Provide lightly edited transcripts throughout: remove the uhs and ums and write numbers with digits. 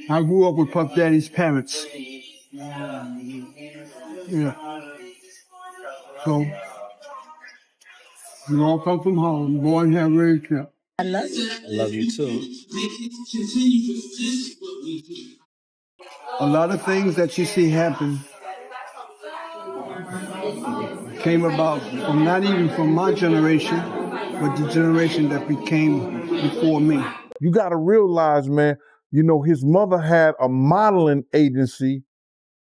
I grew up with Puff Daddy's parents. Yeah. So, we all come from Harlem. Born here, raised here. I love you. I love you too. A lot of things that you see happen came about from not even from my generation, but the generation that became before me. You got to realize, man, you know, his mother had a modeling agency,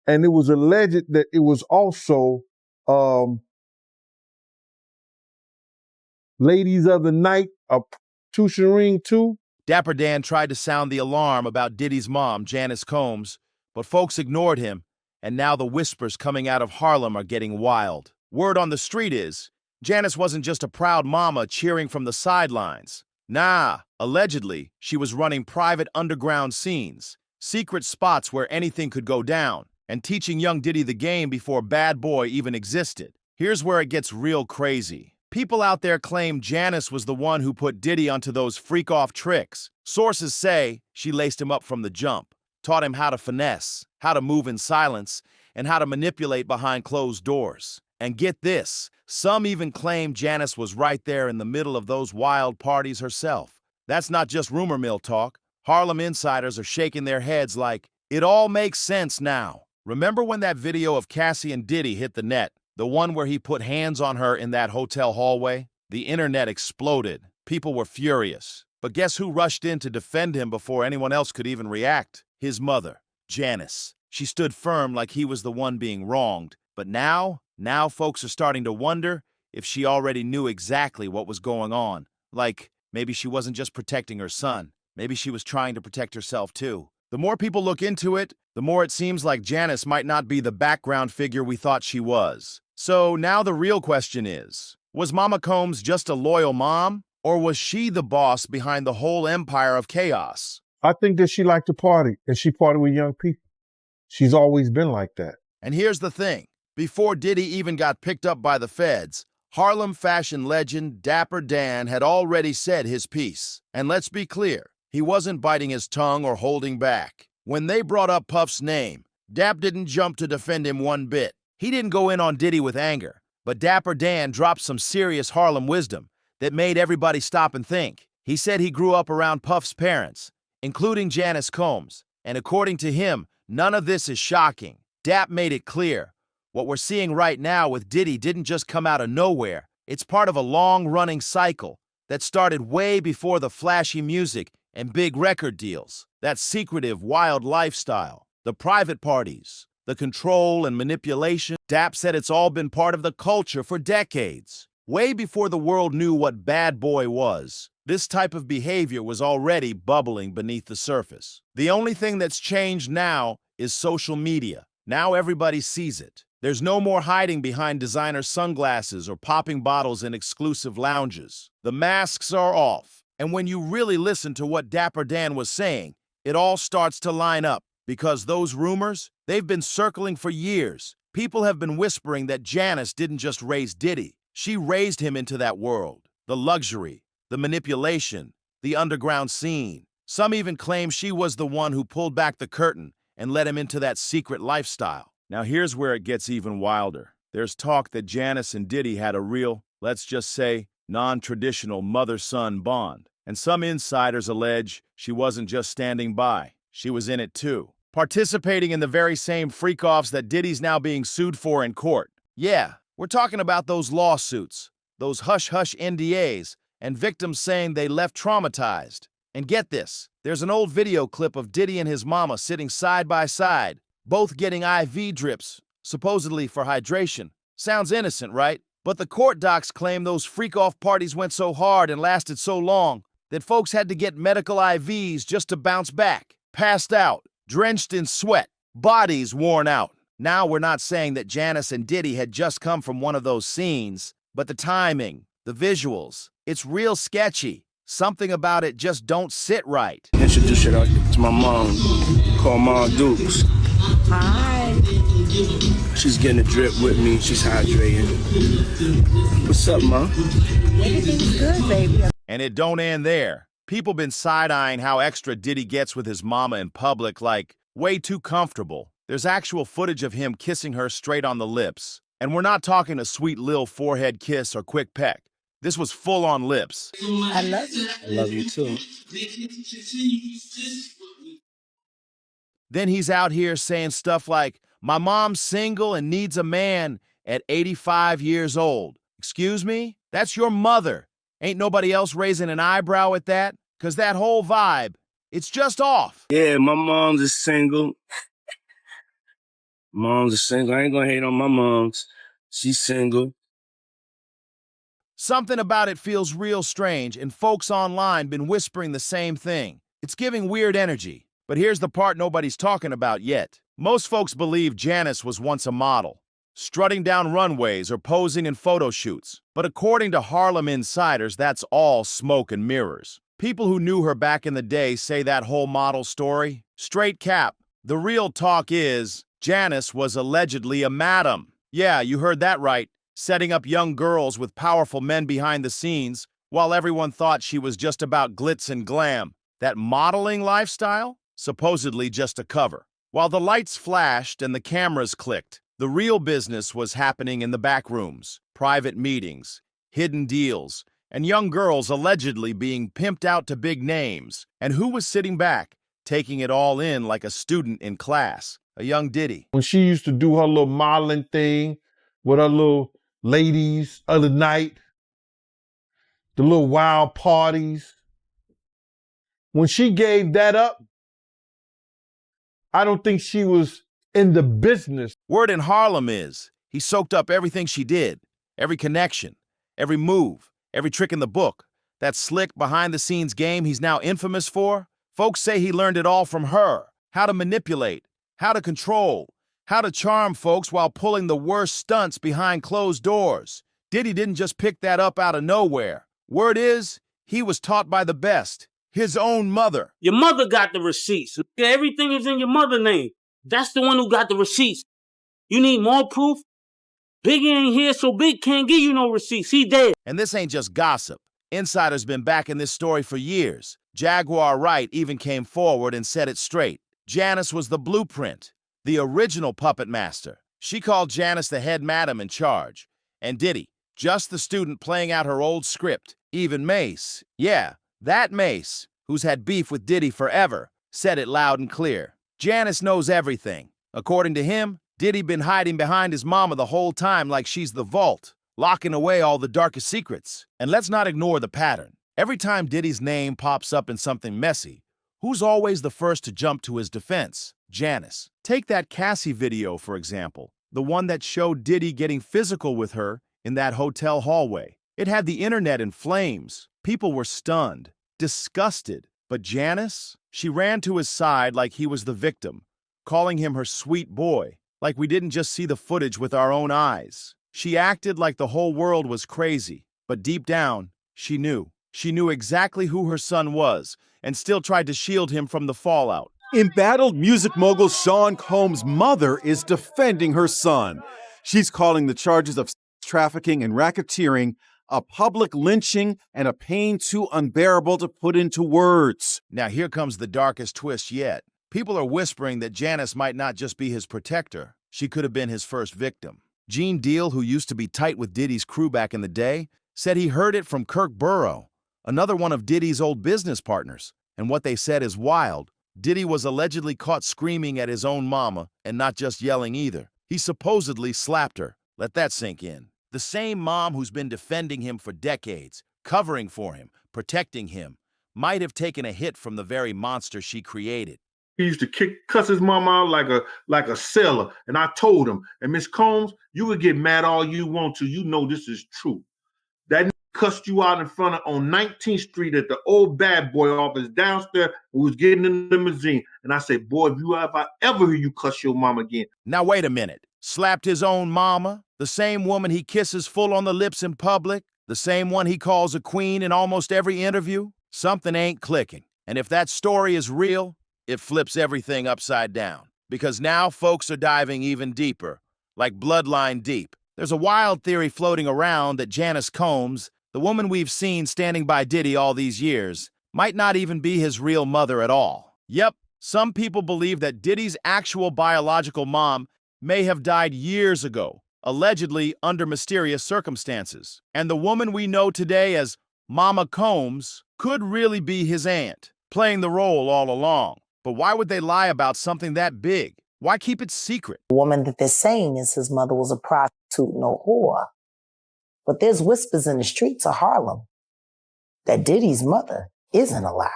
and it was alleged that it was also Ladies of the Night, a prostitution ring too. Dapper Dan tried to sound the alarm about Diddy's mom, Janice Combs, but folks ignored him, and now the whispers coming out of Harlem are getting wild. Word on the street is, Janice wasn't just a proud mama cheering from the sidelines. Nah, allegedly, she was running private underground scenes, secret spots where anything could go down, and teaching young Diddy the game before Bad Boy even existed. Here's where it gets real crazy. People out there claim Janice was the one who put Diddy onto those freak-off tricks. Sources say she laced him up from the jump, taught him how to finesse, how to move in silence, and how to manipulate behind closed doors. And get this, some even claim Janice was right there in the middle of those wild parties herself. That's not just rumor mill talk. Harlem insiders are shaking their heads like, it all makes sense now. Remember when that video of Cassie and Diddy hit the net? The one where he put hands on her in that hotel hallway? The internet exploded. People were furious. But guess who rushed in to defend him before anyone else could even react? His mother, Janice. She stood firm like he was the one being wronged. But now folks are starting to wonder if she already knew exactly what was going on. Like, maybe she wasn't just protecting her son. Maybe she was trying to protect herself too. The more people look into it, the more it seems like Janice might not be the background figure we thought she was. So now the real question is, was Mama Combs just a loyal mom? Or was she the boss behind the whole empire of chaos? I think that she liked to party, and she partied with young people. She's always been like that. And here's the thing. Before Diddy even got picked up by the feds, Harlem fashion legend Dapper Dan had already said his piece. And let's be clear, he wasn't biting his tongue or holding back. When they brought up Puff's name, Dap didn't jump to defend him one bit. He didn't go in on Diddy with anger, but Dapper Dan dropped some serious Harlem wisdom that made everybody stop and think. He said he grew up around Puff's parents, including Janice Combs, and according to him, none of this is shocking. Dap made it clear. What we're seeing right now with Diddy didn't just come out of nowhere. It's part of a long-running cycle that started way before the flashy music and big record deals. That secretive, wild lifestyle, the private parties, the control and manipulation. Dap said it's all been part of the culture for decades. Way before the world knew what Bad Boy was, this type of behavior was already bubbling beneath the surface. The only thing that's changed now is social media. Now everybody sees it. There's no more hiding behind designer sunglasses or popping bottles in exclusive lounges. The masks are off. And when you really listen to what Dapper Dan was saying, it all starts to line up. Because those rumors, they've been circling for years. People have been whispering that Janice didn't just raise Diddy. She raised him into that world. The luxury, the manipulation, the underground scene. Some even claim she was the one who pulled back the curtain and led him into that secret lifestyle. Now here's where it gets even wilder. There's talk that Janice and Diddy had a real, let's just say, non-traditional mother-son bond. And some insiders allege she wasn't just standing by. She was in it too, participating in the very same freak-offs that Diddy's now being sued for in court. Yeah, we're talking about those lawsuits, those hush-hush NDAs, and victims saying they left traumatized. And get this, there's an old video clip of Diddy and his mama sitting side by side, both getting IV drips, supposedly for hydration. Sounds innocent, right? But the court docs claim those freak-off parties went so hard and lasted so long that folks had to get medical IVs just to bounce back. Passed out, drenched in sweat, bodies worn out. Now we're not saying that Janice and Diddy had just come from one of those scenes, but the timing, the visuals, it's real sketchy. Something about it just don't sit right. Introduce her to my mom, called Mom Dukes. Hi. She's getting a drip with me. She's hydrating. What's up, Mom? Everything's good, baby. And it don't end there. People been side-eyeing how extra Diddy gets with his mama in public, like, way too comfortable. There's actual footage of him kissing her straight on the lips. And we're not talking a sweet lil forehead kiss or quick peck. This was full-on lips. I love you. I love you too. Then he's out here saying stuff like, my mom's single and needs a man at 85 years old. Excuse me? That's your mother. Ain't nobody else raising an eyebrow at that? 'Cause that whole vibe, it's just off. Yeah, my mom's is single. Mom's is single. I ain't gonna hate on my mom's. She's single. Something about it feels real strange, and folks online been whispering the same thing. It's giving weird energy. But here's the part nobody's talking about yet. Most folks believe Janice was once a model, strutting down runways or posing in photo shoots. But according to Harlem insiders, that's all smoke and mirrors. People who knew her back in the day say that whole model story, straight cap. The real talk is, Janice was allegedly a madam. Yeah, you heard that right. Setting up young girls with powerful men behind the scenes, while everyone thought she was just about glitz and glam. That modeling lifestyle? Supposedly just a cover. While the lights flashed and the cameras clicked, the real business was happening in the back rooms, private meetings, hidden deals, and young girls allegedly being pimped out to big names. And who was sitting back, taking it all in like a student in class? A young Diddy. When she used to do her little modeling thing with her little ladies other night, the little wild parties, when she gave that up, I don't think she was in the business. Word in Harlem is, he soaked up everything she did, every connection, every move, every trick in the book. That slick behind-the-scenes game he's now infamous for? Folks say he learned it all from her. How to manipulate, how to control, how to charm folks while pulling the worst stunts behind closed doors. Diddy didn't just pick that up out of nowhere. Word is, he was taught by the best. His own mother. Your mother got the receipts. Everything is in your mother's name. That's the one who got the receipts. You need more proof? Biggie ain't here, so Big can't give you no receipts. He dead. And this ain't just gossip. Insiders been backing this story for years. Jaguar Wright even came forward and said it straight. Janice was the blueprint, the original puppet master. She called Janice the head madam in charge. And Diddy, just the student playing out her old script. Even Mace, yeah, that Mace, who's had beef with Diddy forever, said it loud and clear. Janice knows everything. According to him, Diddy been hiding behind his mama the whole time like she's the vault, locking away all the darkest secrets. And let's not ignore the pattern. Every time Diddy's name pops up in something messy, who's always the first to jump to his defense? Janice. Take that Cassie video, for example, the one that showed Diddy getting physical with her in that hotel hallway. It had the internet in flames. People were stunned, disgusted. But Janice? She ran to his side like he was the victim, calling him her sweet boy, like we didn't just see the footage with our own eyes. She acted like the whole world was crazy, but deep down, she knew. She knew exactly who her son was and still tried to shield him from the fallout. Embattled music mogul Sean Combs' mother is defending her son. She's calling the charges of trafficking and racketeering a public lynching and a pain too unbearable to put into words. Now here comes the darkest twist yet. People are whispering that Janice might not just be his protector. She could have been his first victim. Gene Deal, who used to be tight with Diddy's crew back in the day, said he heard it from Kirk Burrow, another one of Diddy's old business partners. And what they said is wild. Diddy was allegedly caught screaming at his own mama, and not just yelling either. He supposedly slapped her. Let that sink in. The same mom who's been defending him for decades, covering for him, protecting him, might have taken a hit from the very monster she created. He used to cuss his mama out like a sailor. And I told him, and Miss Combs, you would get mad all you want to. You know this is true. That cussed you out in front of on 19th Street at the old bad boy office downstairs who was getting in the limousine. And I said, boy, if I ever hear you cuss your mama again. Now wait a minute. Slapped his own mama? The same woman he kisses full on the lips in public? The same one he calls a queen in almost every interview? Something ain't clicking. And if that story is real, it flips everything upside down. Because now folks are diving even deeper, like bloodline deep. There's a wild theory floating around that Janice Combs, the woman we've seen standing by Diddy all these years, might not even be his real mother at all. Yep, some people believe that Diddy's actual biological mom may have died years ago, allegedly under mysterious circumstances. And the woman we know today as Mama Combs could really be his aunt, playing the role all along. But why would they lie about something that big? Why keep it secret? The woman that they're saying is his mother was a prostitute and a whore. But there's whispers in the streets of Harlem that Diddy's mother isn't alive.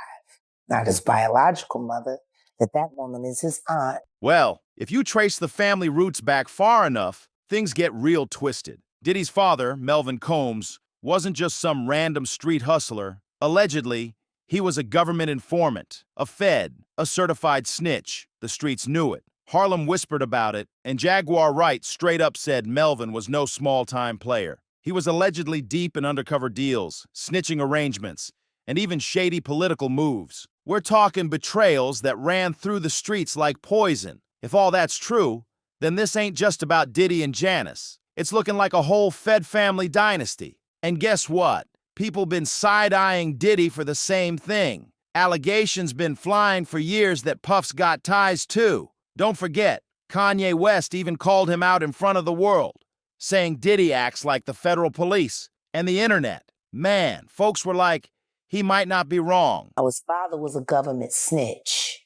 Not his biological mother, that woman is his aunt. Well, if you trace the family roots back far enough, things get real twisted. Diddy's father, Melvin Combs, wasn't just some random street hustler. Allegedly, he was a government informant, a fed, a certified snitch. The streets knew it. Harlem whispered about it, and Jaguar Wright straight up said Melvin was no small-time player. He was allegedly deep in undercover deals, snitching arrangements, and even shady political moves. We're talking betrayals that ran through the streets like poison. If all that's true, then this ain't just about Diddy and Janice. It's looking like a whole Fed family dynasty. And guess what? People been side-eyeing Diddy for the same thing. Allegations been flying for years that Puff's got ties too. Don't forget, Kanye West even called him out in front of the world, saying Diddy acts like the federal police and the internet. Man, folks were like, he might not be wrong. His father was a government snitch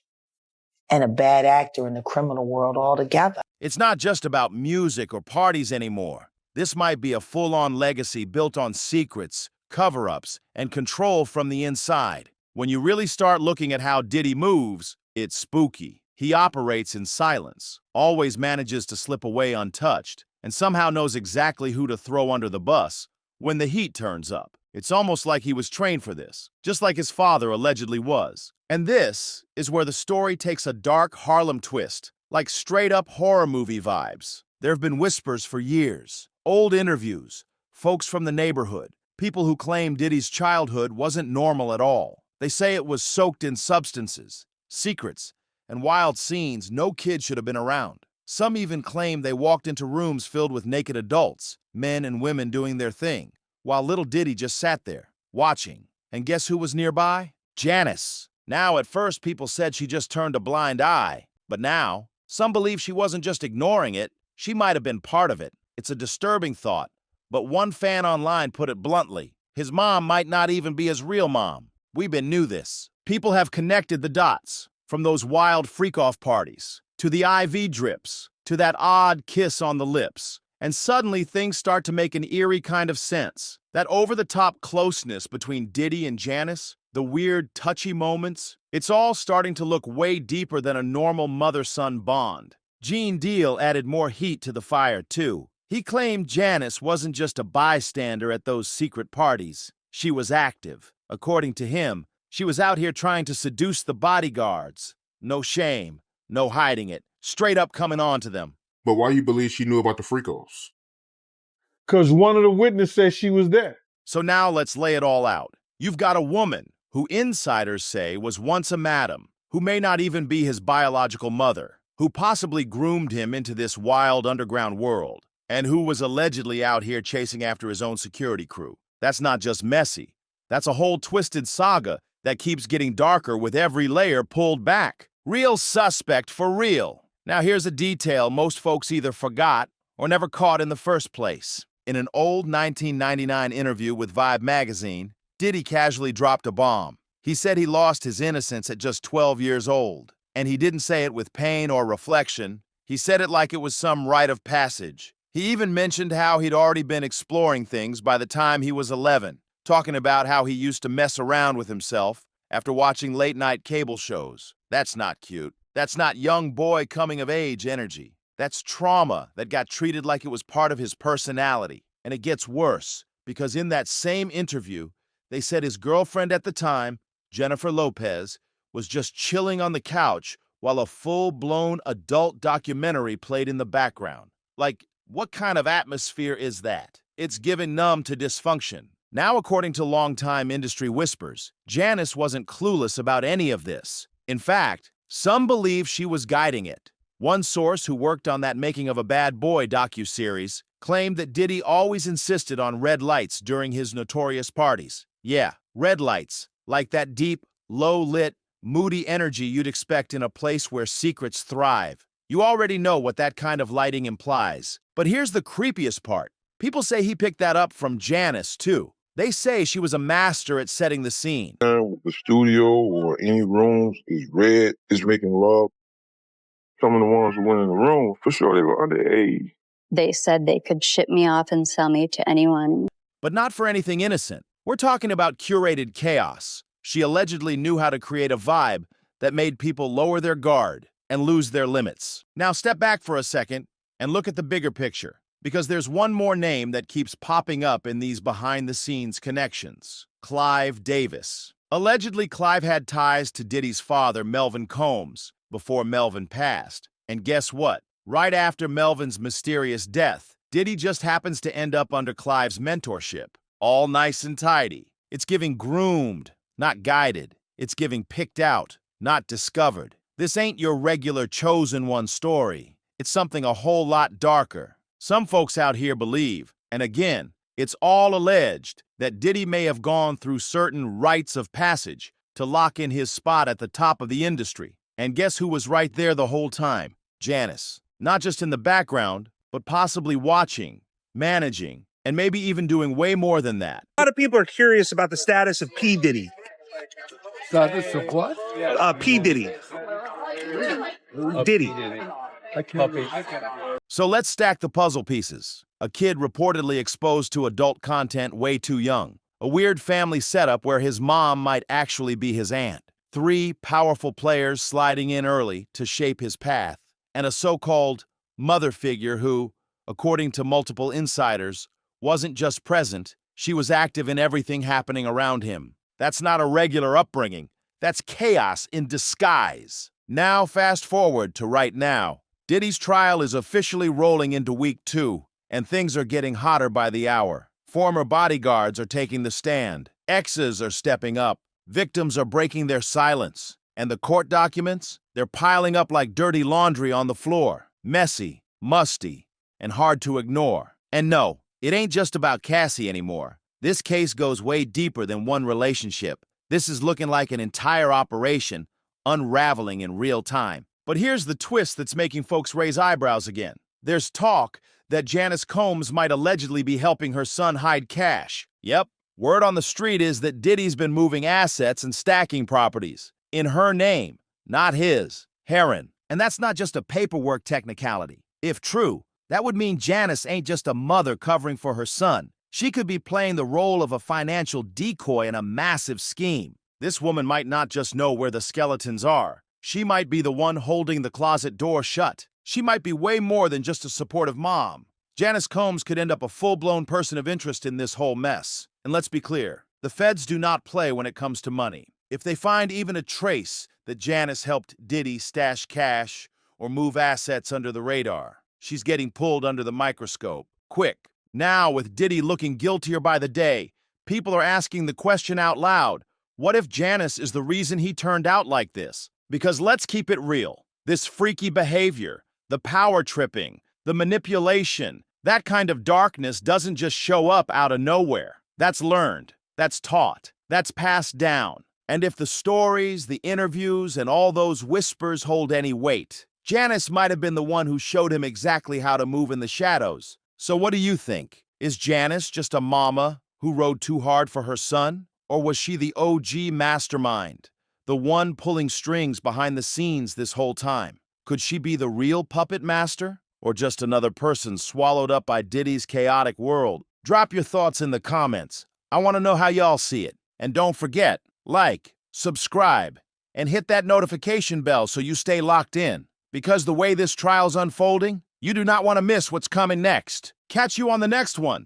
and a bad actor in the criminal world altogether. It's not just about music or parties anymore. This might be a full-on legacy built on secrets, cover-ups, and control from the inside. When you really start looking at how Diddy moves, it's spooky. He operates in silence, always manages to slip away untouched, and somehow knows exactly who to throw under the bus when the heat turns up. It's almost like he was trained for this, just like his father allegedly was. And this is where the story takes a dark Harlem twist, like straight-up horror movie vibes. There have been whispers for years, old interviews, folks from the neighborhood, people who claim Diddy's childhood wasn't normal at all. They say it was soaked in substances, secrets, and wild scenes no kid should have been around. Some even claim they walked into rooms filled with naked adults, men and women doing their thing, while little Diddy just sat there, watching. And guess who was nearby? Janice. Now, at first, people said she just turned a blind eye, but now, some believe she wasn't just ignoring it, she might have been part of it. It's a disturbing thought, but one fan online put it bluntly. His mom might not even be his real mom. We knew this. People have connected the dots, from those wild freak-off parties, to the IV drips, to that odd kiss on the lips. And suddenly things start to make an eerie kind of sense. That over-the-top closeness between Diddy and Janice, the weird, touchy moments, it's all starting to look way deeper than a normal mother-son bond. Gene Deal added more heat to the fire, too. He claimed Janice wasn't just a bystander at those secret parties. She was active. According to him, she was out here trying to seduce the bodyguards. No shame, no hiding it, straight up coming on to them. But why you believe she knew about the freakos? Because one of the witnesses said she was there. So now let's lay it all out. You've got a woman who insiders say was once a madam, who may not even be his biological mother, who possibly groomed him into this wild underground world, and who was allegedly out here chasing after his own security crew. That's not just messy. That's a whole twisted saga that keeps getting darker with every layer pulled back. Real suspect for real. Now here's a detail most folks either forgot or never caught in the first place. In an old 1999 interview with Vibe magazine, Diddy casually dropped a bomb. He said he lost his innocence at just 12 years old. And he didn't say it with pain or reflection. He said it like it was some rite of passage. He even mentioned how he'd already been exploring things by the time he was 11, talking about how he used to mess around with himself after watching late-night cable shows. That's not cute. That's not young boy coming-of-age energy. That's trauma that got treated like it was part of his personality. And it gets worse, because in that same interview, they said his girlfriend at the time, Jennifer Lopez, was just chilling on the couch while a full-blown adult documentary played in the background. Like, what kind of atmosphere is that? It's giving numb to dysfunction. Now, according to longtime industry whispers, Janice wasn't clueless about any of this. In fact, some believe she was guiding it. One source who worked on that Making of a Bad Boy docuseries claimed that Diddy always insisted on red lights during his notorious parties. Yeah, red lights, like that deep, low-lit, moody energy you'd expect in a place where secrets thrive. You already know what that kind of lighting implies. But here's the creepiest part. People say he picked that up from Janice, too. They say she was a master at setting the scene. The studio or any rooms is red, is making love. Some of the ones who went in the room, for sure, they were underage. They said they could ship me off and sell me to anyone. But not for anything innocent. We're talking about curated chaos. She allegedly knew how to create a vibe that made people lower their guard and lose their limits. Now step back for a second and look at the bigger picture, because there's one more name that keeps popping up in these behind-the-scenes connections: Clive Davis. Allegedly, Clive had ties to Diddy's father, Melvin Combs, before Melvin passed. And guess what? Right after Melvin's mysterious death, Diddy just happens to end up under Clive's mentorship. All nice and tidy. It's giving groomed, not guided. It's giving picked out, not discovered. This ain't your regular chosen one story. It's something a whole lot darker. Some folks out here believe, and again, it's all alleged, that Diddy may have gone through certain rites of passage to lock in his spot at the top of the industry. And guess who was right there the whole time? Janice. Not just in the background, but possibly watching, managing, and maybe even doing way more than that. A lot of people are curious about the status of P. Diddy. Status of what? P. Diddy. Diddy. So let's stack the puzzle pieces. A kid reportedly exposed to adult content way too young. A weird family setup where his mom might actually be his aunt. 3 powerful players sliding in early to shape his path. And a so-called mother figure who, according to multiple insiders, wasn't just present, she was active in everything happening around him. That's not a regular upbringing. That's chaos in disguise. Now fast forward to right now. Diddy's trial is officially rolling into week 2, and things are getting hotter by the hour. Former bodyguards are taking the stand. Exes are stepping up. Victims are breaking their silence. And the court documents? They're piling up like dirty laundry on the floor. Messy, musty, and hard to ignore. And no, it ain't just about Cassie anymore. This case goes way deeper than one relationship. This is looking like an entire operation, unraveling in real time. But here's the twist that's making folks raise eyebrows again. There's talk that Janice Combs might allegedly be helping her son hide cash. Yep, word on the street is that Diddy's been moving assets and stacking properties in her name, not his, Heron. And that's not just a paperwork technicality. If true, that would mean Janice ain't just a mother covering for her son. She could be playing the role of a financial decoy in a massive scheme. This woman might not just know where the skeletons are. She might be the one holding the closet door shut. She might be way more than just a supportive mom. Janice Combs could end up a full-blown person of interest in this whole mess. And let's be clear, the feds do not play when it comes to money. If they find even a trace that Janice helped Diddy stash cash or move assets under the radar, she's getting pulled under the microscope. Quick. Now, with Diddy looking guiltier by the day, people are asking the question out loud, what if Janice is the reason he turned out like this? Because let's keep it real. This freaky behavior, the power tripping, the manipulation, that kind of darkness doesn't just show up out of nowhere. That's learned, that's taught, that's passed down. And if the stories, the interviews, and all those whispers hold any weight, Janice might have been the one who showed him exactly how to move in the shadows. So what do you think? Is Janice just a mama who rode too hard for her son? Or was she the OG mastermind, the one pulling strings behind the scenes this whole time? Could she be the real puppet master? Or just another person swallowed up by Diddy's chaotic world? Drop your thoughts in the comments. I want to know how y'all see it. And don't forget, like, subscribe, and hit that notification bell so you stay locked in. Because the way this trial's unfolding, you do not want to miss what's coming next. Catch you on the next one.